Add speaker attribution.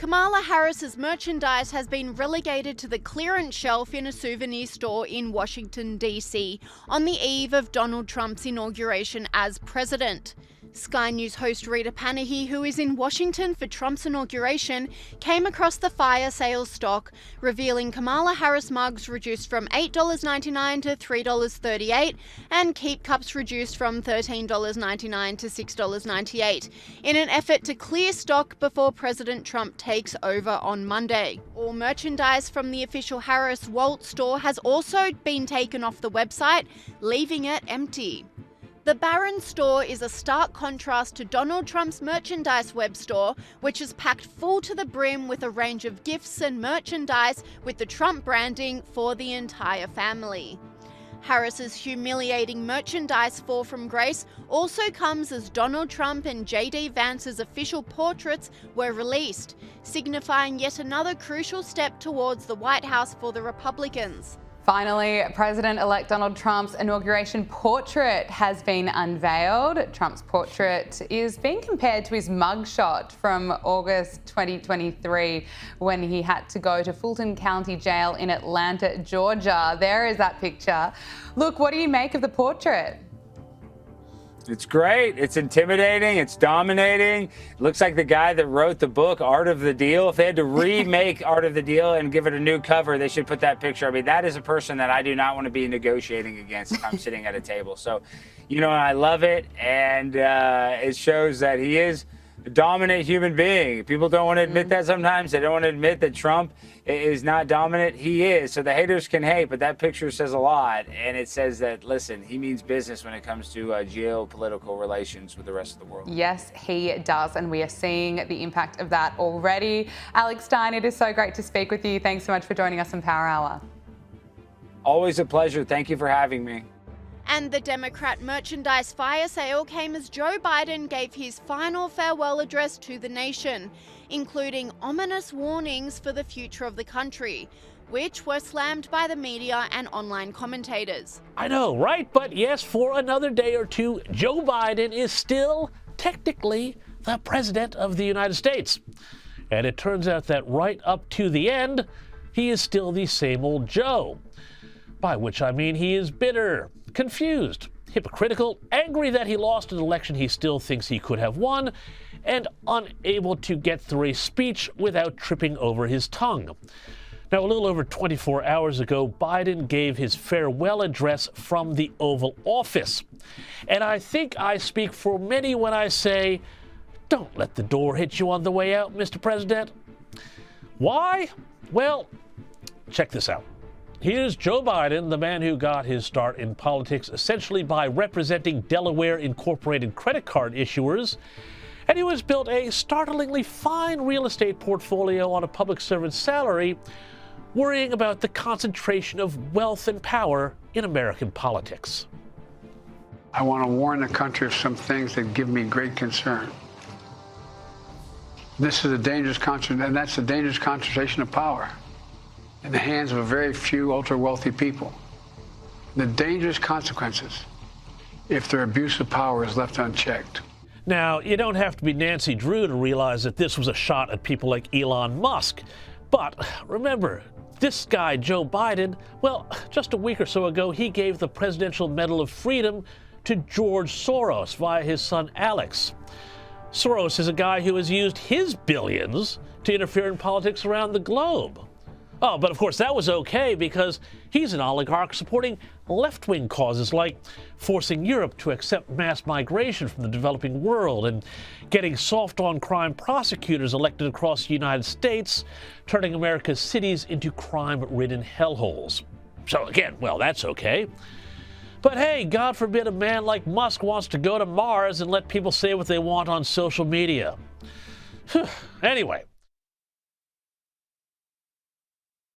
Speaker 1: Kamala Harris's merchandise has been relegated to the clearance shelf in a souvenir store in Washington, D.C. on the eve of Donald Trump's inauguration as president. Sky News host Rita Panahi, who is in Washington for Trump's inauguration, came across the fire sale stock, revealing Kamala Harris mugs reduced from $8.99 to $3.38 and keep cups reduced from $13.99 to $6.98 in an effort to clear stock before President Trump takes over on Monday. All merchandise from the official Harris Walt store has also been taken off the website, leaving it empty. The Barron store is a stark contrast to Donald Trump's merchandise web store, which is packed full to the brim with a range of gifts and merchandise with the Trump branding for the entire family. Harris's humiliating merchandise fall from grace also comes as Donald Trump and J.D. Vance's official portraits were released, signifying yet another crucial step towards the White House for the Republicans.
Speaker 2: Finally, President-elect Donald Trump's inauguration portrait has been unveiled. Trump's portrait is being compared to his mugshot from August 2023 when he had to go to Fulton County Jail in Atlanta, Georgia. There is that picture. Look, what do you make of the portrait?
Speaker 3: It's great. It's intimidating. It's dominating. It looks like the guy that wrote the book, Art of the Deal. If they had to remake Art of the Deal and give it a new cover, they should put that picture. I mean, that is a person that I do not want to be negotiating against if I'm sitting at a table. So, I love it. And it shows that he is a dominant human being. People don't want to admit that sometimes. They don't want to admit that Trump is not dominant. He is. So the haters can hate, but that picture says a lot. And it says that, listen, he means business when it comes to geopolitical relations with the rest of the world.
Speaker 2: Yes, he does. And we are seeing the impact of that already. Alex Stein, it is so great to speak with you. Thanks so much for joining us on Power Hour.
Speaker 3: Always a pleasure. Thank you for having me.
Speaker 1: And the Democrat merchandise fire sale came as Joe Biden gave his final farewell address to the nation, including ominous warnings for the future of the country, which were slammed by the media and online commentators.
Speaker 4: I know, right? But yes, for another day or two, Joe Biden is still technically the president of the United States. And it turns out that right up to the end, he is still the same old Joe. By which I mean he is bitter, confused, hypocritical, angry that he lost an election he still thinks he could have won, and unable to get through a speech without tripping over his tongue. Now, a little over 24 hours ago, Biden gave his farewell address from the Oval Office. And I think I speak for many when I say, don't let the door hit you on the way out, Mr. President. Why? Well, check this out. Here's Joe Biden, the man who got his start in politics essentially by representing Delaware Incorporated credit card issuers, and he was built a startlingly fine real estate portfolio on a public servant's salary, worrying about the concentration of wealth and power in American politics.
Speaker 5: I want to warn the country of some things that give me great concern. This is a dangerous concentration, and that's a dangerous concentration of power in the hands of a very few ultra-wealthy people. The dangerous consequences if their abuse of power is left unchecked.
Speaker 4: Now, you don't have to be Nancy Drew to realize that this was a shot at people like Elon Musk. But remember, this guy, Joe Biden, well, just a week or so ago, he gave the Presidential Medal of Freedom to George Soros via his son Alex. Soros is a guy who has used his billions to interfere in politics around the globe. Oh, but of course that was okay because he's an oligarch supporting left-wing causes like forcing Europe to accept mass migration from the developing world and getting soft-on-crime prosecutors elected across the United States, turning America's cities into crime-ridden hellholes. So again, well, that's okay. But hey, God forbid a man like Musk wants to go to Mars and let people say what they want on social media. Anyway,